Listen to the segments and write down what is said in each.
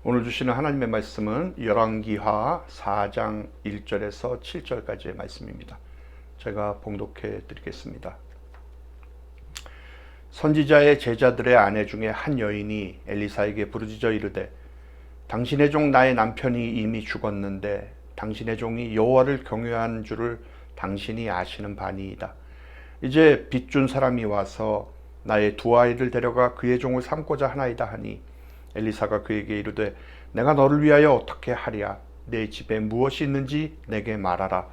오늘 주시는 하나님의 말씀은 열왕기하 4장 1절에서 7절까지의 말씀입니다. 제가 봉독해 드리겠습니다. 선지자의 제자들의 아내 중에 한 여인이 엘리사에게 부르짖어 이르되 당신의 종 나의 남편이 이미 죽었는데 당신의 종이 여호와를 경외한 줄을 당신이 아시는 바니이다. 이제 빚준 사람이 와서 나의 두 아이를 데려가 그의 종을 삼고자 하나이다 하니 엘리사가 그에게 이르되 내가 너를 위하여 어떻게 하랴? 내 집에 무엇이 있는지 내게 말하라.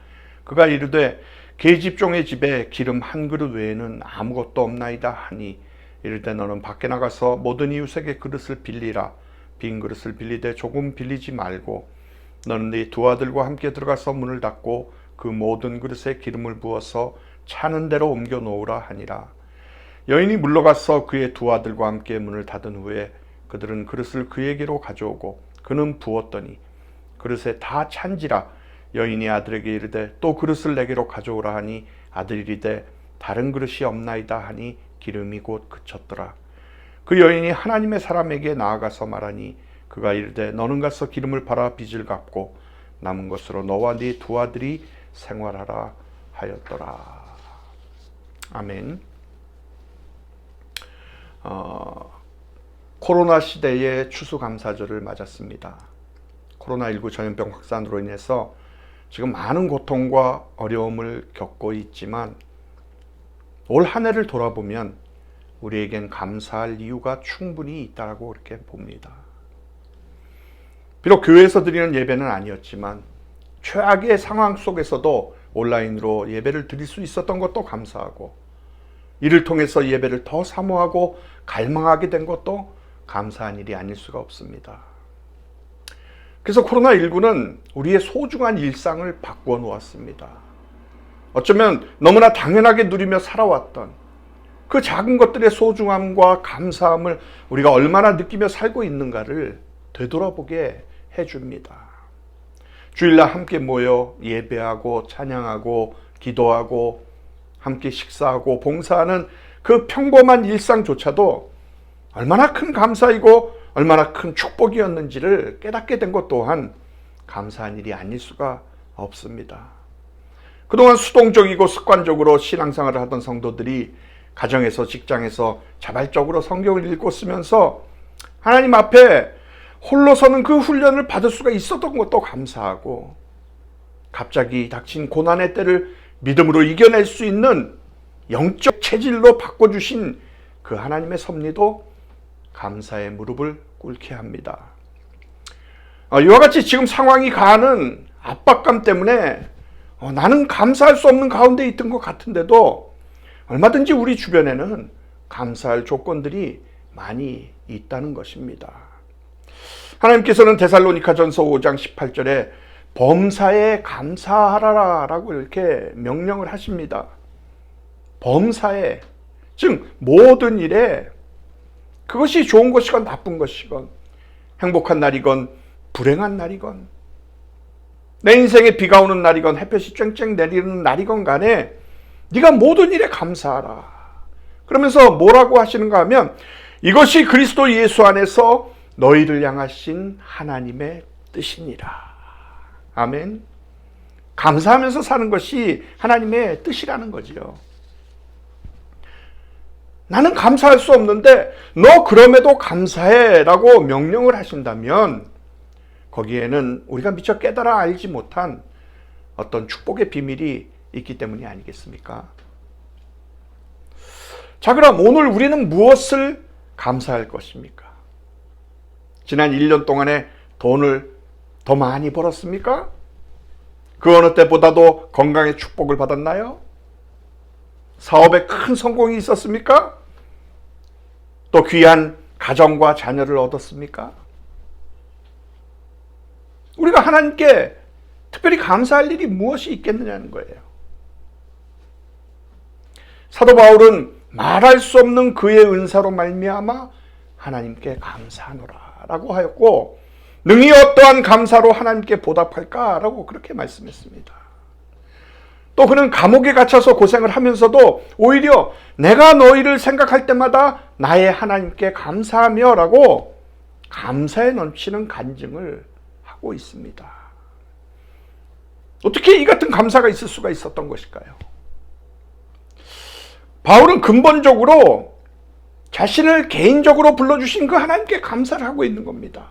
그가 이르되 계집종의 집에 기름 한 그릇 외에는 아무것도 없나이다 하니 이르되 너는 밖에 나가서 모든 이웃에게 그릇을 빌리라. 빈 그릇을 빌리되 조금 빌리지 말고 너는 네 두 아들과 함께 들어가서 문을 닫고 그 모든 그릇에 기름을 부어서 차는 대로 옮겨 놓으라 하니라. 여인이 물러가서 그의 두 아들과 함께 문을 닫은 후에 그들은 그릇을 그에게로 가져오고 그는 부었더니 그릇에 다 찬지라. 여인이 아들에게 이르되 또 그릇을 내게로 가져오라 하니 아들이 이르되 다른 그릇이 없나이다 하니 기름이 곧 그쳤더라. 그 여인이 하나님의 사람에게 나아가서 말하니 그가 이르되 너는 가서 기름을 팔아 빚을 갚고 남은 것으로 너와 네 두 아들이 생활하라 하였더라. 아멘. 코로나 시대의 추수감사절을 맞았습니다. 코로나19 전염병 확산으로 인해서 지금 많은 고통과 어려움을 겪고 있지만 올 한 해를 돌아보면 우리에겐 감사할 이유가 충분히 있다고 그렇게 봅니다. 비록 교회에서 드리는 예배는 아니었지만 최악의 상황 속에서도 온라인으로 예배를 드릴 수 있었던 것도 감사하고 이를 통해서 예배를 더 사모하고 갈망하게 된 것도 감사한 일이 아닐 수가 없습니다. 그래서 코로나19는 우리의 소중한 일상을 바꾸어 놓았습니다. 어쩌면 너무나 당연하게 누리며 살아왔던 그 작은 것들의 소중함과 감사함을 우리가 얼마나 느끼며 살고 있는가를 되돌아보게 해줍니다. 주일날 함께 모여 예배하고 찬양하고 기도하고 함께 식사하고 봉사하는 그 평범한 일상조차도 얼마나 큰 감사이고 얼마나 큰 축복이었는지를 깨닫게 된 것 또한 감사한 일이 아닐 수가 없습니다. 그동안 수동적이고 습관적으로 신앙생활을 하던 성도들이 가정에서 직장에서 자발적으로 성경을 읽고 쓰면서 하나님 앞에 홀로 서는 그 훈련을 받을 수가 있었던 것도 감사하고 갑자기 닥친 고난의 때를 믿음으로 이겨낼 수 있는 영적 체질로 바꿔주신 그 하나님의 섭리도 감사의 무릎을 꿇게 합니다. 이와 같이 지금 상황이 가하는 압박감 때문에 나는 감사할 수 없는 가운데 있던 것 같은데도 얼마든지 우리 주변에는 감사할 조건들이 많이 있다는 것입니다. 하나님께서는 데살로니가전서 5장 18절에 범사에 감사하라라 라고 이렇게 명령을 하십니다. 범사에, 즉 모든 일에 그것이 좋은 것이건 나쁜 것이건 행복한 날이건 불행한 날이건 내 인생에 비가 오는 날이건 햇볕이 쨍쨍 내리는 날이건 간에 네가 모든 일에 감사하라. 그러면서 뭐라고 하시는가 하면 이것이 그리스도 예수 안에서 너희를 향하신 하나님의 뜻이니라. 아멘. 감사하면서 사는 것이 하나님의 뜻이라는 거지요. 나는 감사할 수 없는데 너 그럼에도 감사해 라고 명령을 하신다면 거기에는 우리가 미처 깨달아 알지 못한 어떤 축복의 비밀이 있기 때문이 아니겠습니까? 자, 그럼 오늘 우리는 무엇을 감사할 것입니까? 지난 1년 동안에 돈을 더 많이 벌었습니까? 그 어느 때보다도 건강의 축복을 받았나요? 사업에 큰 성공이 있었습니까? 또 귀한 가정과 자녀를 얻었습니까? 우리가 하나님께 특별히 감사할 일이 무엇이 있겠느냐는 거예요. 사도 바울은 말할 수 없는 그의 은사로 말미암아 하나님께 감사하노라 라고 하였고 능히 어떠한 감사로 하나님께 보답할까라고 그렇게 말씀했습니다. 또 그는 감옥에 갇혀서 고생을 하면서도 오히려 내가 너희를 생각할 때마다 나의 하나님께 감사하며 라고 감사에 넘치는 간증을 하고 있습니다. 어떻게 이 같은 감사가 있을 수가 있었던 것일까요? 바울은 근본적으로 자신을 개인적으로 불러주신 그 하나님께 감사를 하고 있는 겁니다.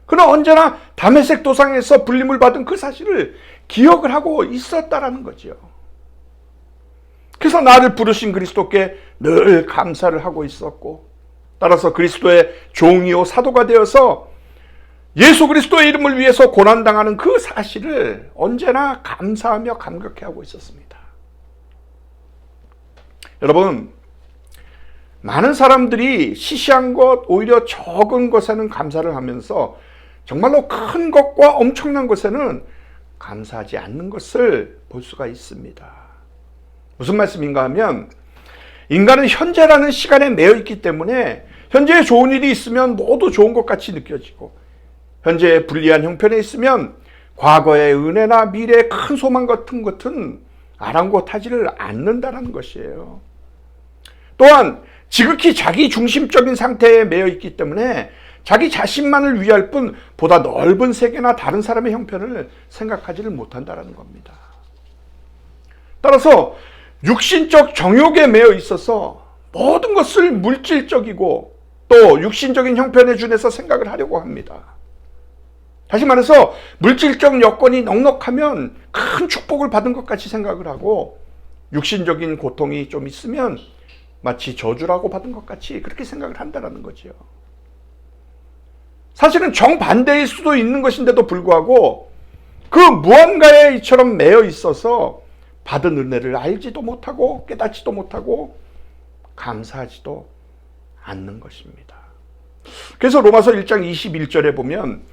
그는 언제나 다메섹 도상에서 불림을 받은 그 사실을 기억을 하고 있었다라는 거죠. 그래서 나를 부르신 그리스도께 늘 감사를 하고 있었고, 따라서 그리스도의 종이요 사도가 되어서 예수 그리스도의 이름을 위해서 고난당하는 그 사실을 언제나 감사하며 감격해하고 있었습니다. 여러분, 많은 사람들이 시시한 것, 오히려 적은 것에는 감사를 하면서 정말로 큰 것과 엄청난 것에는 감사하지 않는 것을 볼 수가 있습니다. 무슨 말씀인가 하면, 인간은 현재라는 시간에 매여 있기 때문에 현재에 좋은 일이 있으면 모두 좋은 것 같이 느껴지고, 현재에 불리한 형편에 있으면 과거의 은혜나 미래의 큰 소망 같은 것은 아랑곳하지를 않는다는 것이에요. 또한 지극히 자기 중심적인 상태에 매여 있기 때문에 자기 자신만을 위할 뿐 보다 넓은 세계나 다른 사람의 형편을 생각하지를 못한다는 겁니다. 따라서 육신적 정욕에 매여 있어서 모든 것을 물질적이고 또 육신적인 형편에 준해서 생각을 하려고 합니다. 다시 말해서 물질적 여건이 넉넉하면 큰 축복을 받은 것 같이 생각을 하고, 육신적인 고통이 좀 있으면 마치 저주라고 받은 것 같이 그렇게 생각을 한다는 거죠. 사실은 정반대일 수도 있는 것인데도 불구하고 그 무언가에 이처럼 매여 있어서 받은 은혜를 알지도 못하고 깨닫지도 못하고 감사하지도 않는 것입니다. 그래서 로마서 1장 21절에 보면,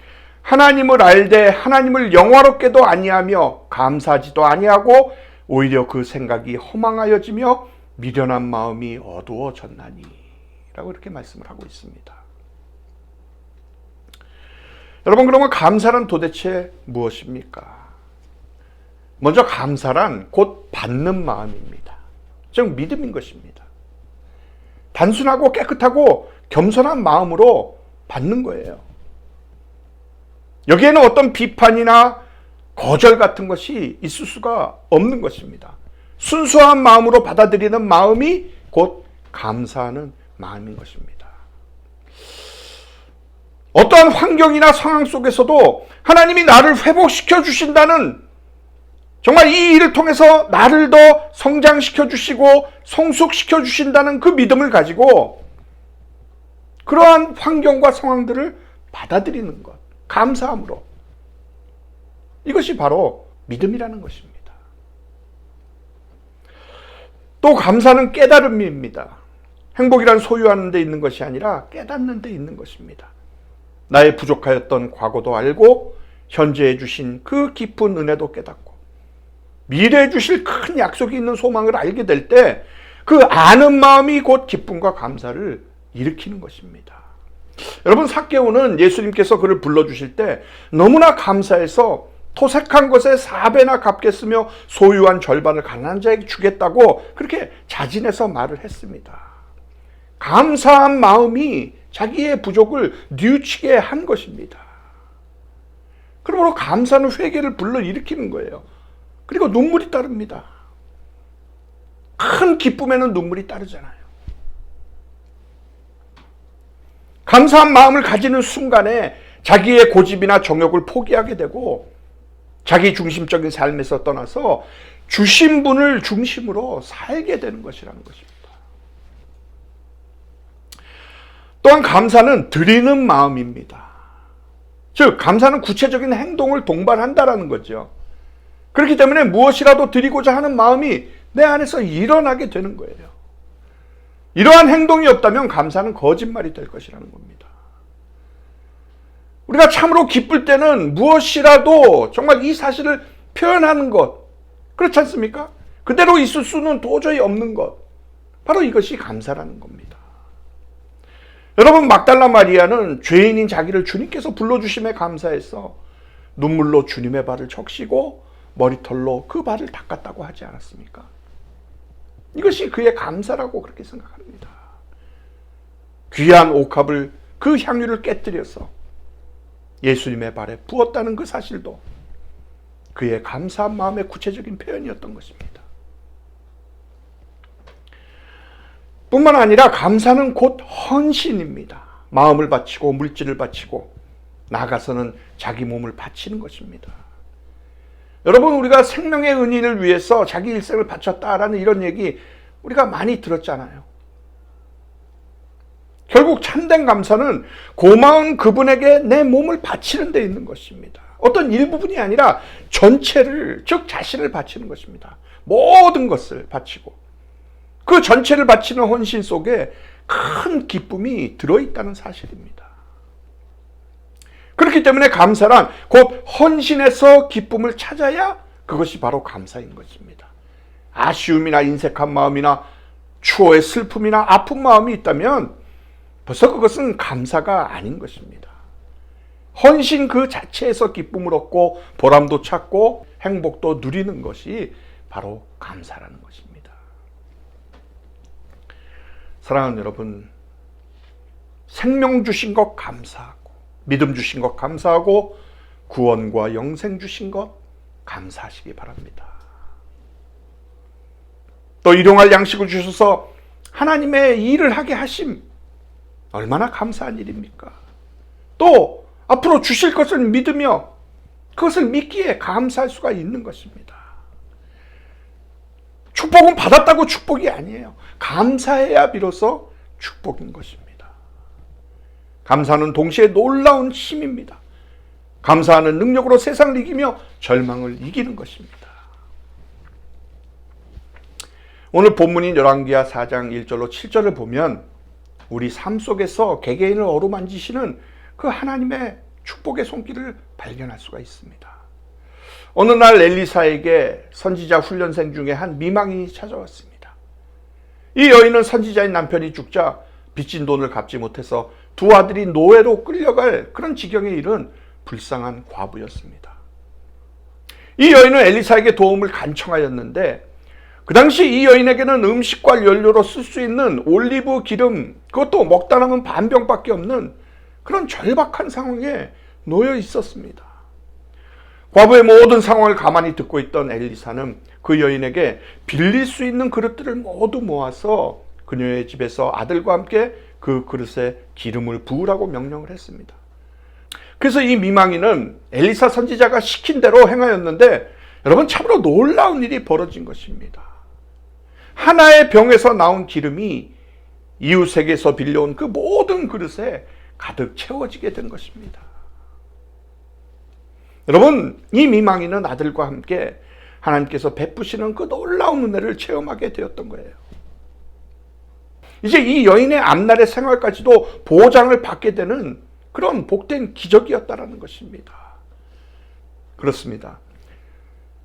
하나님을 알되 하나님을 영화롭게도 아니하며 감사하지도 아니하고 오히려 그 생각이 허망하여지며 미련한 마음이 어두워졌나니 라고 이렇게 말씀을 하고 있습니다. 여러분, 그러면 감사란 도대체 무엇입니까? 먼저 감사란 곧 받는 마음입니다. 즉 믿음인 것입니다. 단순하고 깨끗하고 겸손한 마음으로 받는 거예요. 여기에는 어떤 비판이나 거절 같은 것이 있을 수가 없는 것입니다. 순수한 마음으로 받아들이는 마음이 곧 감사하는 마음인 것입니다. 어떠한 환경이나 상황 속에서도 하나님이 나를 회복시켜 주신다는, 정말 이 일을 통해서 나를 더 성장시켜 주시고 성숙시켜 주신다는 그 믿음을 가지고 그러한 환경과 상황들을 받아들이는 것, 감사함으로, 이것이 바로 믿음이라는 것입니다. 또 감사는 깨달음입니다. 행복이란 소유하는 데 있는 것이 아니라 깨닫는 데 있는 것입니다. 나의 부족하였던 과거도 알고 현재에 주신 그 깊은 은혜도 깨닫고 미래에 주실 큰 약속이 있는 소망을 알게 될 때 그 아는 마음이 곧 기쁨과 감사를 일으키는 것입니다. 여러분, 삭개오는 예수님께서 그를 불러주실 때 너무나 감사해서 토색한 것에 4배나 갚겠으며 소유한 절반을 가난한 자에게 주겠다고 그렇게 자진해서 말을 했습니다. 감사한 마음이 자기의 부족을 뉘우치게 한 것입니다. 그러므로 감사는 회개를 불러일으키는 거예요. 그리고 눈물이 따릅니다. 큰 기쁨에는 눈물이 따르잖아요. 감사한 마음을 가지는 순간에 자기의 고집이나 정욕을 포기하게 되고 자기 중심적인 삶에서 떠나서 주신 분을 중심으로 살게 되는 것이라는 것입니다. 또한 감사는 드리는 마음입니다. 즉 감사는 구체적인 행동을 동반한다라는 거죠. 그렇기 때문에 무엇이라도 드리고자 하는 마음이 내 안에서 일어나게 되는 거예요. 이러한 행동이 없다면 감사는 거짓말이 될 것이라는 겁니다. 우리가 참으로 기쁠 때는 무엇이라도 정말 이 사실을 표현하는 것, 그렇지 않습니까? 그대로 있을 수는 도저히 없는 것, 바로 이것이 감사라는 겁니다. 여러분, 막달라 마리아는 죄인인 자기를 주님께서 불러주심에 감사해서 눈물로 주님의 발을 적시고 머리털로 그 발을 닦았다고 하지 않았습니까? 이것이 그의 감사라고 그렇게 생각합니다. 귀한 옥합을 그 향유를 깨뜨려서 예수님의 발에 부었다는 그 사실도 그의 감사한 마음의 구체적인 표현이었던 것입니다. 뿐만 아니라 감사는 곧 헌신입니다. 마음을 바치고 물질을 바치고 나아가서는 자기 몸을 바치는 것입니다. 여러분, 우리가 생명의 은인을 위해서 자기 일생을 바쳤다라는 이런 얘기 우리가 많이 들었잖아요. 결국 참된 감사는 고마운 그분에게 내 몸을 바치는 데 있는 것입니다. 어떤 일부분이 아니라 전체를, 즉 자신을 바치는 것입니다. 모든 것을 바치고 그 전체를 바치는 헌신 속에 큰 기쁨이 들어있다는 사실입니다. 그렇기 때문에 감사란 곧 헌신에서 기쁨을 찾아야 그것이 바로 감사인 것입니다. 아쉬움이나 인색한 마음이나 추호의 슬픔이나 아픈 마음이 있다면 벌써 그것은 감사가 아닌 것입니다. 헌신 그 자체에서 기쁨을 얻고 보람도 찾고 행복도 누리는 것이 바로 감사라는 것입니다. 사랑하는 여러분, 생명 주신 것 감사하고 믿음 주신 것 감사하고 구원과 영생 주신 것 감사하시기 바랍니다. 또 일용할 양식을 주셔서 하나님의 일을 하게 하심, 얼마나 감사한 일입니까? 또 앞으로 주실 것을 믿으며 그것을 믿기에 감사할 수가 있는 것입니다. 축복은 받았다고 축복이 아니에요. 감사해야 비로소 축복인 것입니다. 감사는 동시에 놀라운 힘입니다. 감사하는 능력으로 세상을 이기며 절망을 이기는 것입니다. 오늘 본문인 열왕기하 4장 1절로 7절을 보면 우리 삶 속에서 개개인을 어루만지시는 그 하나님의 축복의 손길을 발견할 수가 있습니다. 어느 날 엘리사에게 선지자 훈련생 중에 한 미망인이 찾아왔습니다. 이 여인은 선지자인 남편이 죽자 빚진 돈을 갚지 못해서 두 아들이 노예로 끌려갈 그런 지경에 이른 불쌍한 과부였습니다. 이 여인은 엘리사에게 도움을 간청하였는데 그 당시 이 여인에게는 음식과 연료로 쓸 수 있는 올리브 기름, 그것도 먹다 남은 반병밖에 없는 그런 절박한 상황에 놓여 있었습니다. 과부의 모든 상황을 가만히 듣고 있던 엘리사는 그 여인에게 빌릴 수 있는 그릇들을 모두 모아서 그녀의 집에서 아들과 함께 그 그릇에 기름을 부으라고 명령을 했습니다. 그래서 이 미망인은 엘리사 선지자가 시킨 대로 행하였는데 여러분, 참으로 놀라운 일이 벌어진 것입니다. 하나의 병에서 나온 기름이 이웃에게서 빌려온 그 모든 그릇에 가득 채워지게 된 것입니다. 여러분, 이 미망인은 아들과 함께 하나님께서 베푸시는 그 놀라운 은혜를 체험하게 되었던 거예요. 이제 이 여인의 앞날의 생활까지도 보장을 받게 되는 그런 복된 기적이었다라는 것입니다. 그렇습니다.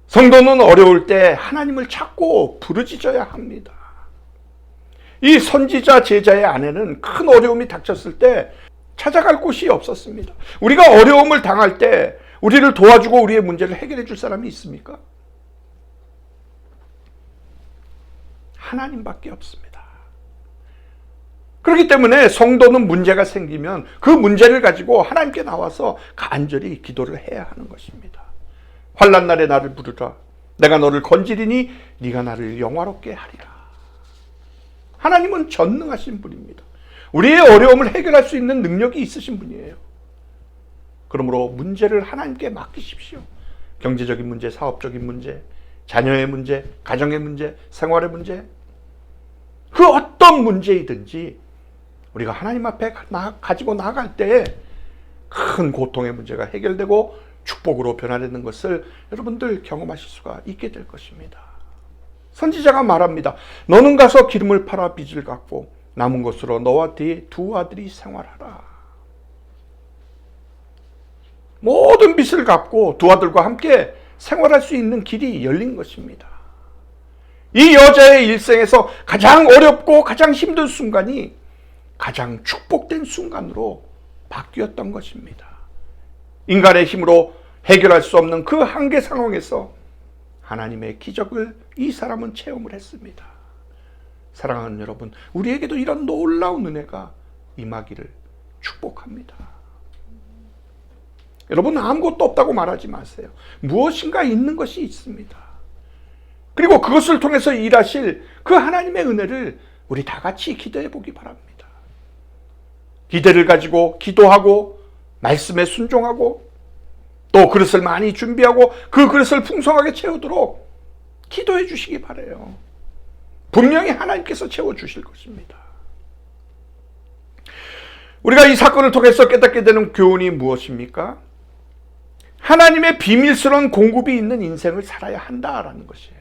성도는 어려울 때 하나님을 찾고 부르짖어야 합니다. 이 선지자 제자의 아내는 큰 어려움이 닥쳤을 때 찾아갈 곳이 없었습니다. 우리가 어려움을 당할 때 우리를 도와주고 우리의 문제를 해결해 줄 사람이 있습니까? 하나님밖에 없습니다. 그렇기 때문에 성도는 문제가 생기면 그 문제를 가지고 하나님께 나와서 간절히 기도를 해야 하는 것입니다. 환난 날에 나를 부르라. 내가 너를 건지리니 네가 나를 영화롭게 하리라. 하나님은 전능하신 분입니다. 우리의 어려움을 해결할 수 있는 능력이 있으신 분이에요. 그러므로 문제를 하나님께 맡기십시오. 경제적인 문제, 사업적인 문제, 자녀의 문제, 가정의 문제, 생활의 문제, 그 어떤 문제이든지 우리가 하나님 앞에 가지고 나아갈 때 큰 고통의 문제가 해결되고 축복으로 변화되는 것을 여러분들 경험하실 수가 있게 될 것입니다. 선지자가 말합니다. 너는 가서 기름을 팔아 빚을 갚고 남은 것으로 너와 네 두 아들이 생활하라. 모든 빚을 갚고 두 아들과 함께 생활할 수 있는 길이 열린 것입니다. 이 여자의 일생에서 가장 어렵고 가장 힘든 순간이 가장 축복된 순간으로 바뀌었던 것입니다. 인간의 힘으로 해결할 수 없는 그 한계 상황에서 하나님의 기적을 이 사람은 체험을 했습니다. 사랑하는 여러분, 우리에게도 이런 놀라운 은혜가 임하기를 축복합니다. 여러분, 아무것도 없다고 말하지 마세요. 무엇인가 있는 것이 있습니다. 그리고 그것을 통해서 일하실 그 하나님의 은혜를 우리 다 같이 기도해 보기 바랍니다. 기대를 가지고 기도하고 말씀에 순종하고 또 그릇을 많이 준비하고 그 그릇을 풍성하게 채우도록 기도해 주시기 바라요. 분명히 하나님께서 채워주실 것입니다. 우리가 이 사건을 통해서 깨닫게 되는 교훈이 무엇입니까? 하나님의 비밀스러운 공급이 있는 인생을 살아야 한다라는 것이에요.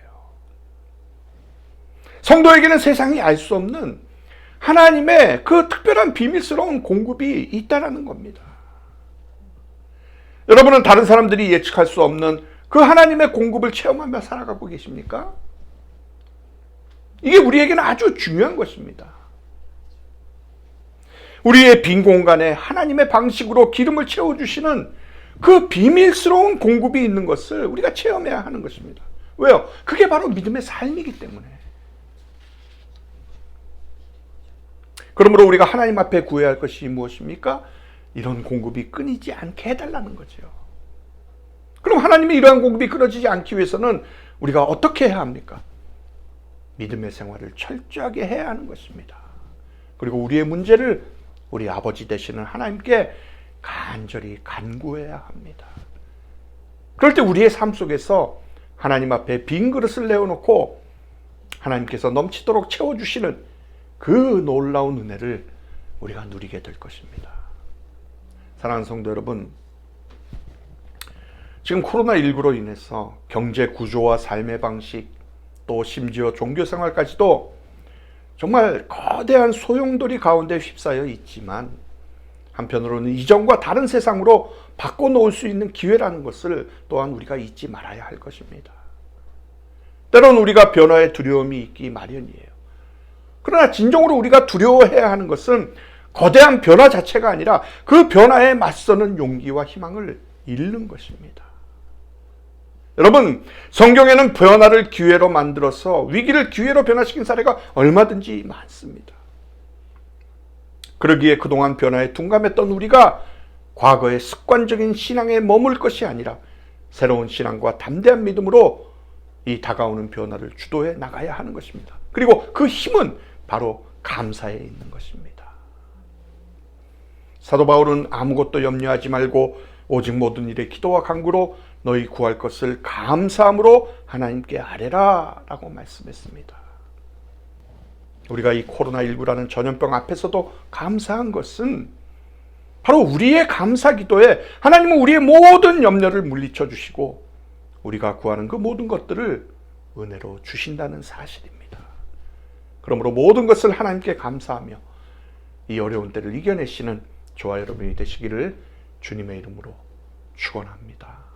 성도에게는 세상이 알 수 없는 하나님의 그 특별한 비밀스러운 공급이 있다라는 겁니다. 여러분은 다른 사람들이 예측할 수 없는 그 하나님의 공급을 체험하며 살아가고 계십니까? 이게 우리에게는 아주 중요한 것입니다. 우리의 빈 공간에 하나님의 방식으로 기름을 채워주시는 그 비밀스러운 공급이 있는 것을 우리가 체험해야 하는 것입니다. 왜요? 그게 바로 믿음의 삶이기 때문에. 그러므로 우리가 하나님 앞에 구해야 할 것이 무엇입니까? 이런 공급이 끊이지 않게 해달라는 거죠. 그럼 하나님의 이러한 공급이 끊어지지 않기 위해서는 우리가 어떻게 해야 합니까? 믿음의 생활을 철저하게 해야 하는 것입니다. 그리고 우리의 문제를 우리 아버지 되시는 하나님께 간절히 간구해야 합니다. 그럴 때 우리의 삶 속에서 하나님 앞에 빈 그릇을 내어놓고 하나님께서 넘치도록 채워주시는 그 놀라운 은혜를 우리가 누리게 될 것입니다. 사랑하는 성도 여러분, 지금 코로나19로 인해서 경제 구조와 삶의 방식, 또 심지어 종교 생활까지도 정말 거대한 소용돌이 가운데 휩싸여 있지만 한편으로는 이전과 다른 세상으로 바꿔놓을 수 있는 기회라는 것을 또한 우리가 잊지 말아야 할 것입니다. 때로는 우리가 변화에 두려움이 있기 마련이에요. 그러나 진정으로 우리가 두려워해야 하는 것은 거대한 변화 자체가 아니라 그 변화에 맞서는 용기와 희망을 잃는 것입니다. 여러분, 성경에는 변화를 기회로 만들어서 위기를 기회로 변화시킨 사례가 얼마든지 많습니다. 그러기에 그동안 변화에 둔감했던 우리가 과거의 습관적인 신앙에 머물 것이 아니라 새로운 신앙과 담대한 믿음으로 이 다가오는 변화를 주도해 나가야 하는 것입니다. 그리고 그 힘은 바로 감사에 있는 것입니다. 사도 바울은 아무것도 염려하지 말고 오직 모든 일에 기도와 간구로 너희 구할 것을 감사함으로 하나님께 아뢰라 라고 말씀했습니다. 우리가 이 코로나19라는 전염병 앞에서도 감사한 것은 바로 우리의 감사 기도에 하나님은 우리의 모든 염려를 물리쳐 주시고 우리가 구하는 그 모든 것들을 은혜로 주신다는 사실입니다. 그러므로 모든 것을 하나님께 감사하며 이 어려운 때를 이겨내시는 저와 여러분이 되시기를 주님의 이름으로 축원합니다.